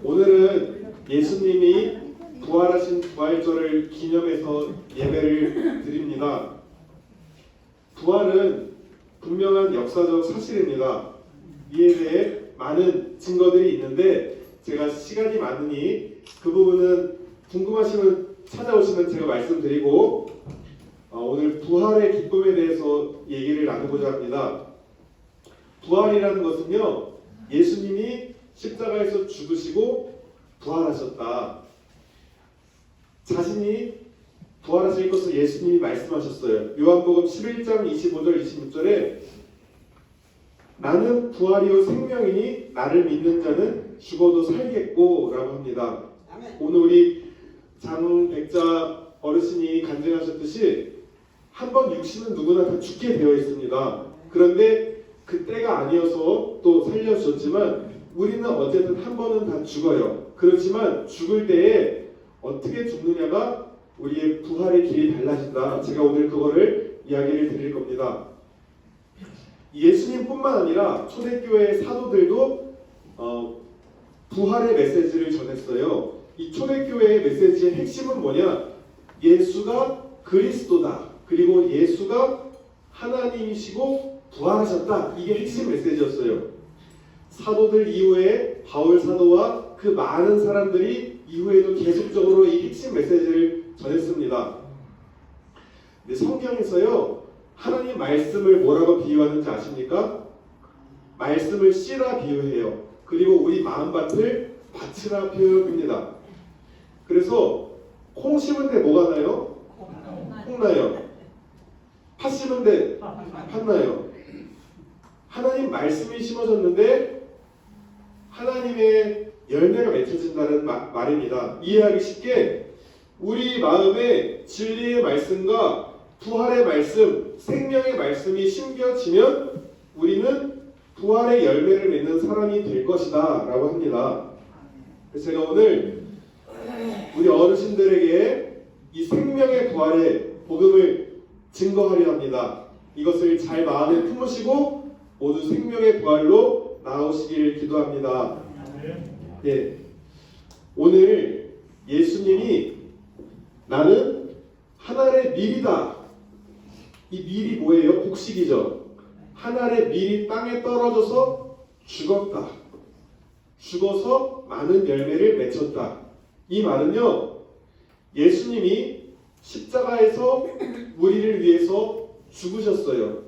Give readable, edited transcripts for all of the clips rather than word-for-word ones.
오늘은 예수님이 부활하신 부활절을 기념해서 예배를 드립니다. 부활은 분명한 역사적 사실입니다. 이에 대해 많은 증거들이 있는데 제가 시간이 많으니 그 부분은 궁금하시면 찾아오시면 제가 말씀드리고 오늘 부활의 기쁨에 대해서 얘기를 나누고자 합니다. 부활이라는 것은요, 예수님이 십자가에서 죽으시고 부활하셨다. 자신이 부활하실 것을 예수님이 말씀하셨어요. 요한복음 11장 25절 26절에 나는 부활이요 생명이니 나를 믿는 자는 죽어도 살겠고 라고 합니다. 오늘 우리 장백자 어르신이 간증하셨듯이 한 번 육신은 누구나 다 죽게 되어 있습니다. 그런데 그 때가 아니어서 또 살려주셨지만 우리는 어쨌든 한 번은 다 죽어요. 그렇지만 죽을 때에 어떻게 죽느냐가 우리의 부활의 길이 달라진다. 제가 오늘 그거를 이야기를 드릴 겁니다. 예수님뿐만 아니라 초대교회 사도들도 부활의 메시지를 전했어요. 이 초대교회의 메시지의 핵심은 뭐냐? 예수가 그리스도다. 그리고 예수가 하나님이시고 부활하셨다. 이게 핵심 메시지였어요. 사도들 이후에 바울 사도와 그 많은 사람들이 이후에도 계속적으로 이 핵심 메시지를 전했습니다. 근데 성경에서요, 하나님 말씀을 뭐라고 비유하는지 아십니까? 말씀을 씨라 비유해요. 그리고 우리 마음밭을 밭이라 표현합니다. 그래서 콩 심은데 뭐가 나요? 콩 나요. 팥 심은데 팥 나요. 하나님 말씀이 심어졌는데 하나님의 열매가 맺혀진다는 말입니다. 이해하기 쉽게 우리 마음에 진리의 말씀과 부활의 말씀, 생명의 말씀이 심겨지면 우리는 부활의 열매를 맺는 사람이 될 것이다 라고 합니다. 그래서 제가 오늘 우리 어르신들에게 이 생명의 부활의 복음을 증거하려 합니다. 이것을 잘 마음에 품으시고 모두 생명의 부활로 나오시길 기도합니다. 네. 오늘 예수님이 나는 하늘의 밀이다. 이 밀이 뭐예요? 곡식이죠. 하늘의 밀이 땅에 떨어져서 죽었다. 죽어서 많은 열매를 맺혔다. 이 말은요, 예수님이 십자가에서 우리를 위해서 죽으셨어요.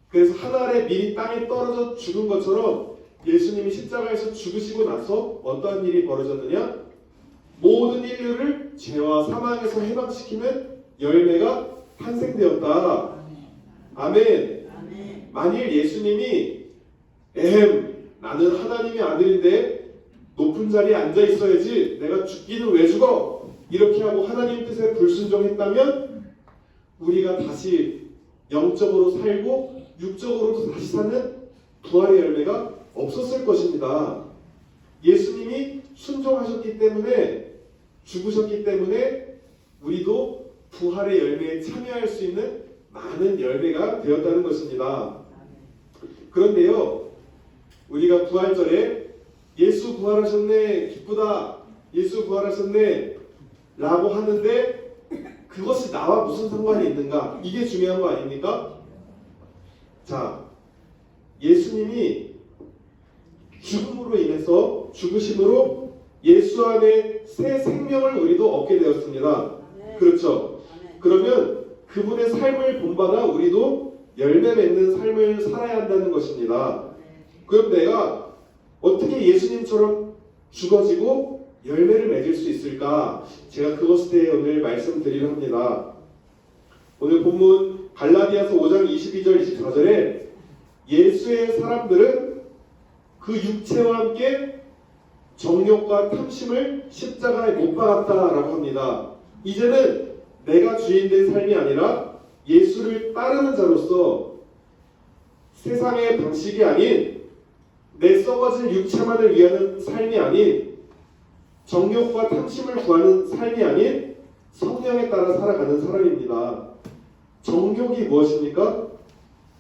그래서 하늘의 밀이 땅에 떨어져 죽은 것처럼 예수님이 십자가에서 죽으시고 나서 어떠한 일이 벌어졌느냐? 모든 인류를 죄와 사망에서 해방시키는 열매가 탄생되었다. 아멘. 만일 예수님이 나는 하나님의 아들인데 높은 자리에 앉아 있어야지 내가 죽기는 왜 죽어? 이렇게 하고 하나님 뜻에 불순종했다면 우리가 다시 영적으로 살고 육적으로도 다시 사는 부활의 열매가 없었을 것입니다. 예수님이 순종하셨기 때문에 죽으셨기 때문에 우리도 부활의 열매에 참여할 수 있는 많은 열매가 되었다는 것입니다. 그런데요, 우리가 부활절에 예수 부활하셨네, 기쁘다, 예수 부활하셨네 라고 하는데 그것이 나와 무슨 상관이 있는가? 이게 중요한 거 아닙니까? 자, 예수님이 죽음으로 인해서 죽으심으로 예수 안에 새 생명을 우리도 얻게 되었습니다. 그렇죠? 그러면 그분의 삶을 본받아 우리도 열매 맺는 삶을 살아야 한다는 것입니다. 그럼 내가 어떻게 예수님처럼 죽어지고 열매를 맺을 수 있을까? 제가 그것에 대해 오늘 말씀드리려 합니다. 오늘 본문 갈라디아서 5장 22절 24절에 예수의 사람들은 그 육체와 함께 정욕과 탐심을 십자가에 못 박았다라고 합니다. 이제는 내가 주인된 삶이 아니라 예수를 따르는 자로서 세상의 방식이 아닌 내 썩어질 육체만을 위하는 삶이 아닌 정욕과 탐심을 구하는 삶이 아닌 성령에 따라 살아가는 사람입니다. 정욕이 무엇입니까?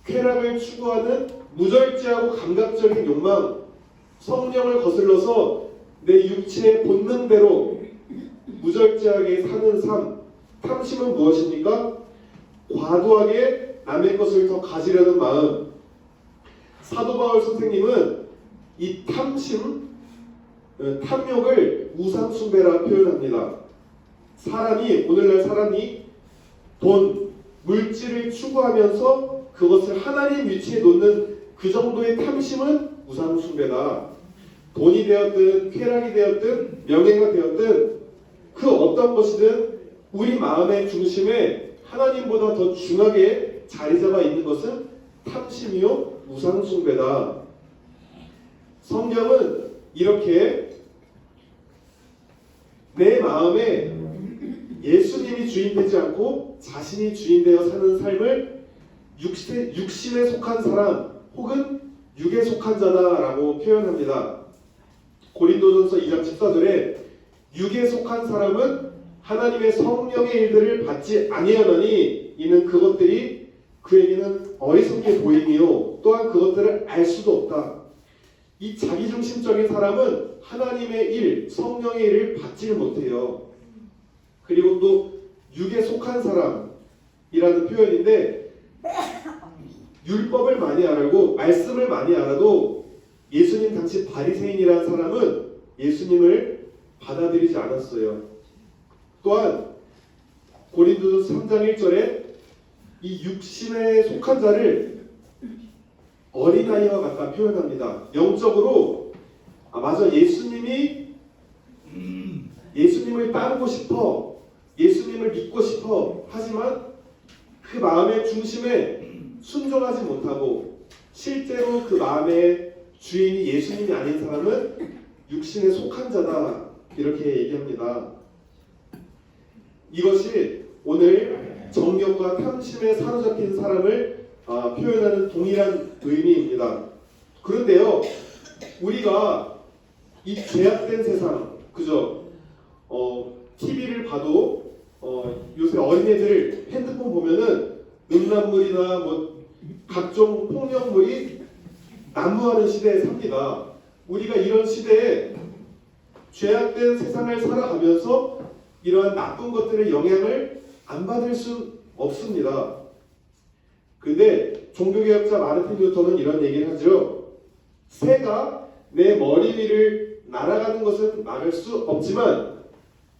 쾌락을 추구하는 무절제하고 감각적인 욕망, 성령을 거슬러서 내 육체의 본능대로 무절제하게 사는 삶, 탐심은 무엇입니까? 과도하게 남의 것을 더 가지려는 마음. 사도 바울 선생님은 이 탐심, 탐욕을 우상숭배라 표현합니다. 오늘날 사람이 돈, 물질을 추구하면서 그것을 하나님 위치에 놓는 그 정도의 탐심은 우상숭배다. 돈이 되었든 쾌락이 되었든 명예가 되었든 그 어떤 것이든 우리 마음의 중심에 하나님보다 더 중하게 자리 잡아 있는 것은 탐심이요 우상숭배다. 성경은 이렇게 내 마음에 예수님이 주인되지 않고 자신이 주인되어 사는 삶을 육신에 속한 사람 혹은 육에 속한 자다라고 표현합니다. 고린도전서 2장 14절에 육에 속한 사람은 하나님의 성령의 일들을 받지 아니하나니 이는 그것들이 그에게는 어리석게 보이며 또한 그것들을 알 수도 없다. 이 자기중심적인 사람은 하나님의 일, 성령의 일을 받지를 못해요. 그리고 또 육에 속한 사람이라는 표현인데 율법을 많이 알고 말씀을 많이 알아도 예수님 당시 바리새인이라는 사람은 예수님을 받아들이지 않았어요. 또한 고린도전서 3장 1절에 이 육신에 속한 자를 어린아이와 같다 표현합니다. 영적으로 맞아 예수님을 따르고 싶어, 예수님을 믿고 싶어 하지만 그 마음의 중심에 순종하지 못하고 실제로 그 마음의 주인이 예수님이 아닌 사람은 육신에 속한 자다 이렇게 얘기합니다. 이것이 오늘 정욕과 탐심에 사로잡힌 사람을 표현하는 동일한 의미입니다. 그런데요, 우리가 이 죄악된 세상, 그죠? TV를 봐도 요새 어린애들 핸드폰 보면은 음란물이나 뭐 각종 폭력물이 난무하는 시대에 삽니다. 우리가 이런 시대에 죄악된 세상을 살아가면서 이러한 나쁜 것들의 영향을 안 받을 수 없습니다. 근데 종교개혁자 마르틴 루터는 이런 얘기를 하죠. 새가 내 머리 위를 날아가는 것은 막을 수 없지만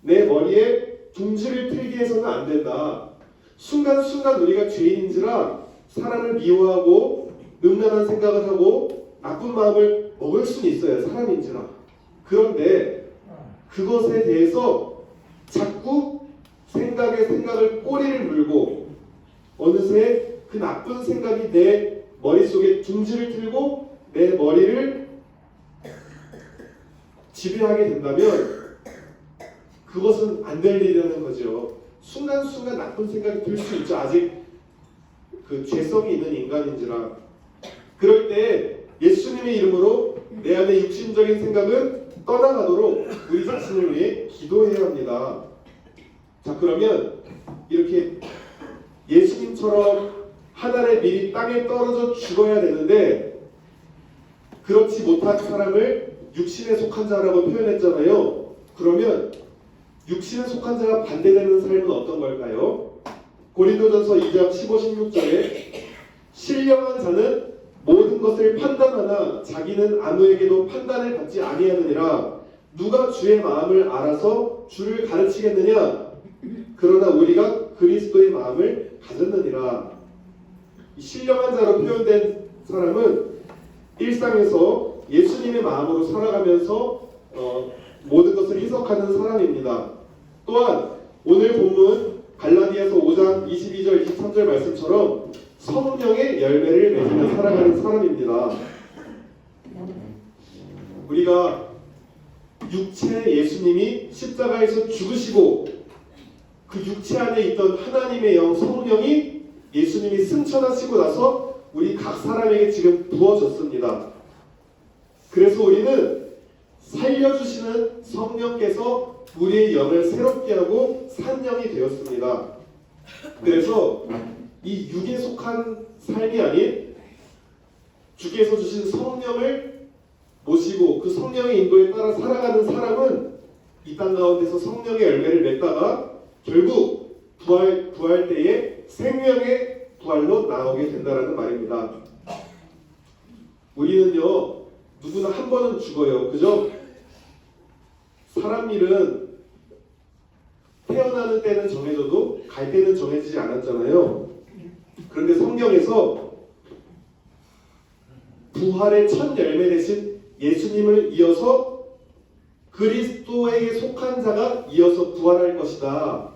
내 머리에 둥지를 틀게 해서는 안 된다. 순간순간 우리가 죄인인지라 사람을 미워하고 음란한 생각을 하고 나쁜 마음을 먹을 수는 있어요. 사람인지라. 그런데 그것에 대해서 자꾸 생각을 꼬리를 물고 어느새 그 나쁜 생각이 내 머릿속에 둥지를 틀고 내 머리를 지배하게 된다면 그것은 안 될 일이라는 거죠. 순간순간 나쁜 생각이 들 수 있죠. 아직 그 죄성이 있는 인간인지라. 그럴 때 예수님의 이름으로 내 안에 육신적인 생각은 떠나가도록 우리 자신을 위해 기도해야 합니다. 자, 그러면 이렇게 예수님처럼 하늘의 밀이 땅에 떨어져 죽어야 되는데 그렇지 못한 사람을 육신에 속한 자라고 표현했잖아요. 그러면 육신에 속한 자가 반대되는 삶은 어떤 걸까요? 고린도전서 2장 15, 16절에 신령한 자는 모든 것을 판단하나 자기는 아무에게도 판단을 받지 아니하느니라. 누가 주의 마음을 알아서 주를 가르치겠느냐? 그러나 우리가 그리스도의 마음을 가졌느니라. 신령한 자로 표현된 사람은 일상에서 예수님의 마음으로 살아가면서 모든 것을 해석하는 사람입니다. 또한 오늘 본문 갈라디아서 5장 22절 23절 말씀처럼 성령의 열매를 맺으며 살아가는 사람입니다. 우리가 육체 예수님이 십자가에서 죽으시고 그 육체 안에 있던 하나님의 영 성령이 예수님이 승천하시고 나서 우리 각 사람에게 지금 부어졌습니다. 그래서 우리는 살려주시는 성령께서 우리의 영을 새롭게 하고 산 영이 되었습니다. 그래서 이 육에 속한 삶이 아닌 주께서 주신 성령을 모시고 그 성령의 인도에 따라 살아가는 사람은 이 땅 가운데서 성령의 열매를 맺다가 결국 부활 때에 생명의 부활로 나오게 된다라는 말입니다. 우리는요 누구나 한 번은 죽어요. 그죠? 사람 일은 태어나는 때는 정해져도 갈 때는 정해지지 않았잖아요. 그런데 성경에서 부활의 첫 열매 되신 예수님을 이어서 그리스도에게 속한 자가 이어서 부활할 것이다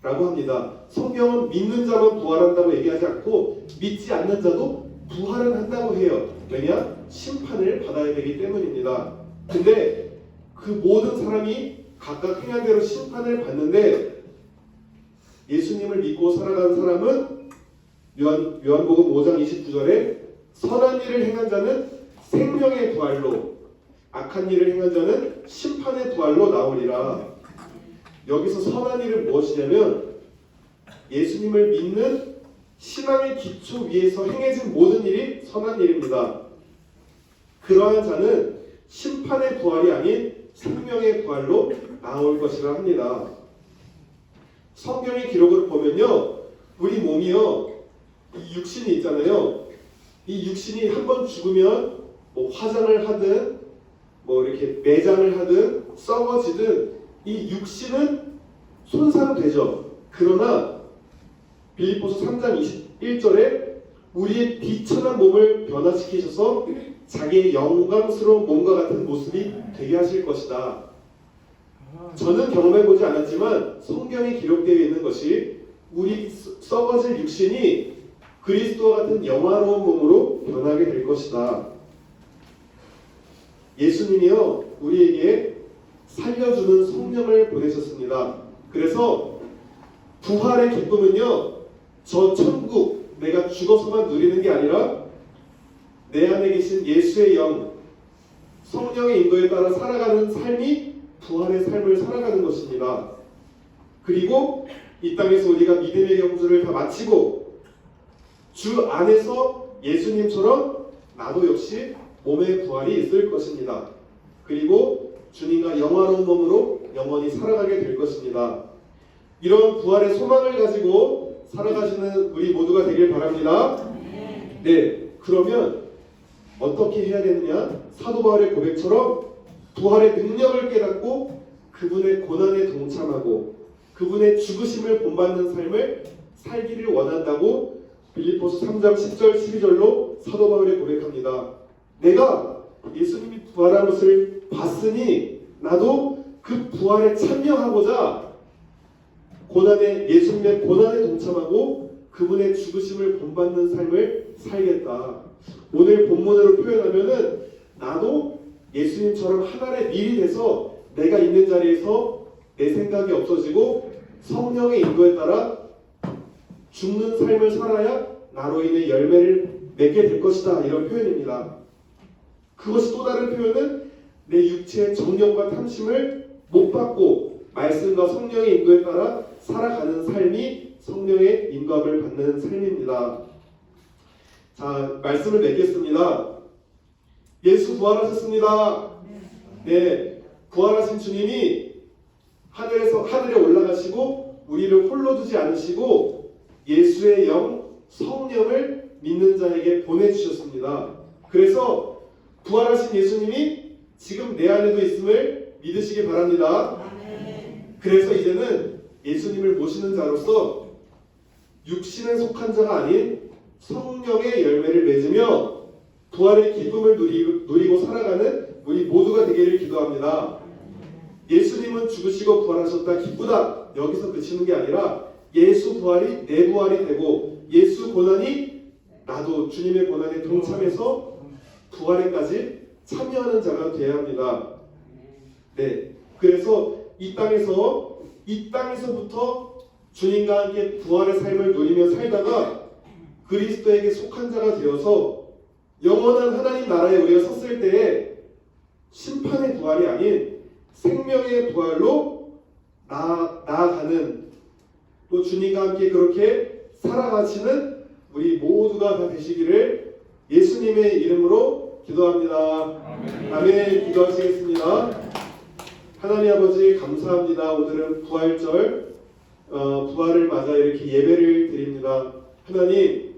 라고 합니다. 성경은 믿는 자만 부활한다고 얘기하지 않고 믿지 않는 자도 부활은 한다고 해요. 왜냐? 심판을 받아야 되기 때문입니다. 근데 그 모든 사람이 각각 행한 대로 심판을 받는데 예수님을 믿고 살아가는 사람은 요한복음 5장 29절에 선한 일을 행한 자는 생명의 부활로 악한 일을 행한 자는 심판의 부활로 나오리라. 여기서 선한 일은 무엇이냐면 예수님을 믿는 신앙의 기초 위에서 행해진 모든 일이 선한 일입니다. 그러한 자는 심판의 부활이 아닌 생명의 부활로 나올 것이라 합니다. 성경의 기록을 보면요, 우리 몸이요, 이 육신이 있잖아요. 이 육신이 한번 죽으면 뭐 화장을 하든 뭐 이렇게 매장을 하든 썩어지든 이 육신은 손상되죠. 그러나 빌립보서 3장 21절에 우리의 비천한 몸을 변화시키셔서 자기의 영광스러운 몸과 같은 모습이 되게 하실 것이다. 저는 경험해보지 않았지만 성경에 기록되어 있는 것이 우리 썩어질 육신이 그리스도와 같은 영화로운 몸으로 변하게 될 것이다. 예수님이요 우리에게 살려주는 성령을 보내셨습니다. 그래서 부활의 기쁨은요 저 천국 내가 죽어서만 누리는 게 아니라 내 안에 계신 예수의 영 성령의 인도에 따라 살아가는 삶이 부활의 삶을 살아가는 것입니다. 그리고 이 땅에서 우리가 믿음의 경주를 다 마치고 주 안에서 예수님처럼 나도 역시 몸의 부활이 있을 것입니다. 그리고 주님과 영화로운 몸으로 영원히 살아가게 될 것입니다. 이런 부활의 소망을 가지고 살아가시는 우리 모두가 되길 바랍니다. 네, 그러면 어떻게 해야 되느냐? 사도 바울의 고백처럼 부활의 능력을 깨닫고 그분의 고난에 동참하고 그분의 죽으심을 본받는 삶을 살기를 원한다고 빌립보서 3장 10절 12절로 사도 바울이 고백합니다. 내가 예수님이 부활한 것을 봤으니 나도 그 부활에 참여하고자 예수님의 고난에 동참하고 그분의 죽으심을 본받는 삶을 살겠다. 오늘 본문으로 표현하면은 나도 예수님처럼 하늘의 밀이 돼서 내가 있는 자리에서 내 생각이 없어지고 성령의 인도에 따라 죽는 삶을 살아야 나로 인해 열매를 맺게 될 것이다. 이런 표현입니다. 그것이 또 다른 표현은 내 육체의 정욕과 탐심을 못 받고 말씀과 성령의 인도에 따라 살아가는 삶이 성령의 인도함을 받는 삶입니다. 자, 말씀을 맺겠습니다. 예수 부활하셨습니다. 네, 부활하신 주님이 하늘에 올라가시고 우리를 홀로 두지 않으시고 예수의 영 성령을 믿는 자에게 보내주셨습니다. 그래서 부활하신 예수님이 지금 내 안에도 있음을 믿으시기 바랍니다. 그래서 이제는 예수님을 모시는 자로서 육신에 속한 자가 아닌 성령의 열매를 맺으며 부활의 기쁨을 누리고 살아가는 우리 모두가 되기를 기도합니다. 예수님은 죽으시고 부활하셨다 기쁘다 여기서 그치는 게 아니라 예수 부활이 내 부활이 되고 예수 고난이 나도 주님의 고난에 동참해서 부활에까지 참여하는 자가 되어야 합니다. 네, 그래서 이 땅에서부터 주님과 함께 부활의 삶을 누리며 살다가 그리스도에게 속한 자가 되어서 영원한 하나님 나라에 우리가 섰을 때에 심판의 부활이 아닌 생명의 부활로 나아가는 또 주님과 함께 그렇게 살아가시는 우리 모두가 다 되시기를 예수님의 이름으로 기도합니다. 아멘. 기도하시겠습니다. 하나님 아버지 감사합니다. 오늘은 부활절 부활을 맞아 이렇게 예배를 드립니다. 하나님,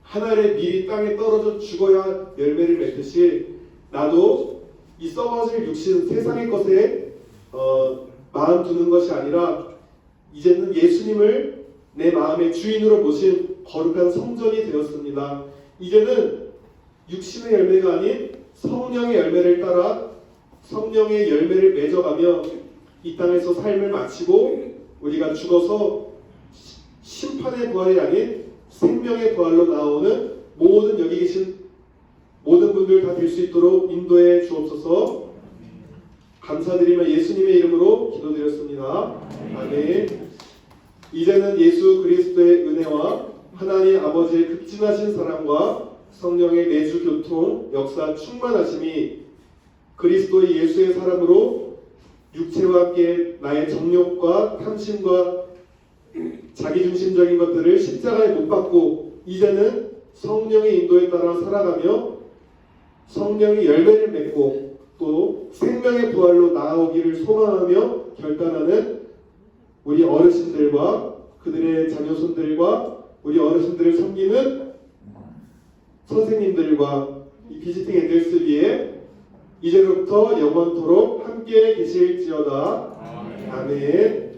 하늘의 밀이 땅에 떨어져 죽어야 열매를 맺듯이 나도 이 썩어질 육신 세상의 것에 마음 두는 것이 아니라 이제는 예수님을 내 마음의 주인으로 모신 거룩한 성전이 되었습니다. 이제는 육신의 열매가 아닌 성령의 열매를 따라 성령의 열매를 맺어가며 이 땅에서 삶을 마치고 우리가 죽어서 심판의 부활이 아닌 생명의 부활로 나오는 모든 여기 계신 모든 분들 다 될 수 있도록 인도해 주옵소서. 감사드리며 예수님의 이름으로 기도드렸습니다. 아멘. 이제는 예수 그리스도의 은혜와 하나님 아버지의 극진하신 사랑과 성령의 내주 교통 역사 충만하심이 그리스도의 예수의 사람으로 육체와 함께 나의 정욕과 탐심과 자기중심적인 것들을 십자가에 못 박고 이제는 성령의 인도에 따라 살아가며 성령의 열매를 맺고 또 생명의 부활로 나아오기를 소망하며 결단하는 우리 어르신들과 그들의 자녀손들과 우리 어르신들을 섬기는 선생님들과 이 비지팅 애들스 위에 이제로부터 영원토록 함께 계실지어다. 아멘.